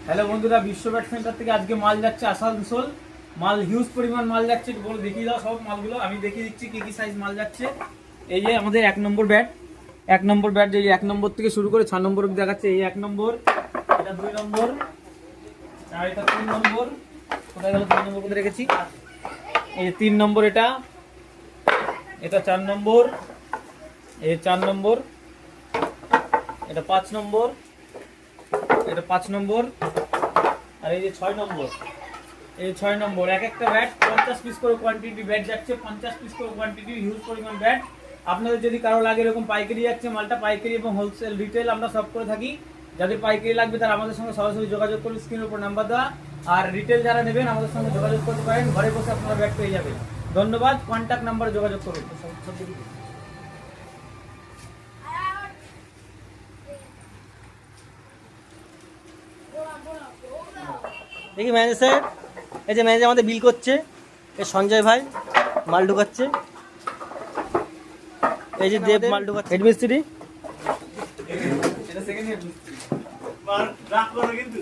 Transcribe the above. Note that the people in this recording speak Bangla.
হ্যালো বন্ধুরা, বিশ্ব ব্যাট সেন্টার থেকে আজকে মাল যাচ্ছে আসানসোল। মাল হিউজ পরিমাণ মাল যাচ্ছে, একটু বলে দেখিয়ে দাও সব মালগুলো। আমি দেখিয়ে দিচ্ছি কি কি সাইজ মাল যাচ্ছে। এই যে আমাদের 1 নম্বর ব্যাট, 1 নম্বর ব্যাট, যে 1 নম্বর থেকে শুরু করে 6 নম্বর অবধি দেখাচ্ছে। এই 1 নম্বর, এটা 2 নম্বর, আর এটা 3 নম্বর। কোথায় গেল 3 নম্বর, কোথায় রেখেছি? এই যে 3 নম্বর, এটা 4 নম্বর, এই 4 নম্বর, এটা 5 নম্বর, এটা 5 নম্বর, আর এই যে 6 নম্বর। এই 6 নম্বর এক একটা ব্যাট 50 পিস করে কোয়ান্টিটি ব্যাট যাচ্ছে, 50 পিস করে কোয়ান্টিটি, হিউজ পরিমাণ ব্যাট। আপনাদের যদি কারো লাগে এরকম পাইকারি যাচ্ছে মালটা, পাইকারি এবং হোলসেল রিটেল আমরা সব করে থাকি। যাদের পাইকারি লাগবে তারা আমাদের সঙ্গে সরাসরি যোগাযোগ করুন, স্ক্রিনের উপর নাম্বার দেওয়া। আর রিটেল যারা নেবেন আমাদের সঙ্গে যোগাযোগ করতে পারেন, ঘরে বসে আপনারা ব্যাট পেয়ে যাবেন। ধন্যবাদ, কন্ট্যাক্ট নাম্বারে যোগাযোগ করুন। দেখি ম্যানেজার স্যার, এই যে ম্যানেজার আমাদের বিল করছে, এই সঞ্জয় ভাই মাল ঢুকাচ্ছে, এই যে দেব মাল ঢুকাচ্ছে, হেড মিস্ত্রি। এটা সেকেন্ড ইয়ার মিস্ত্রি। মার রাখ করে কিন্তু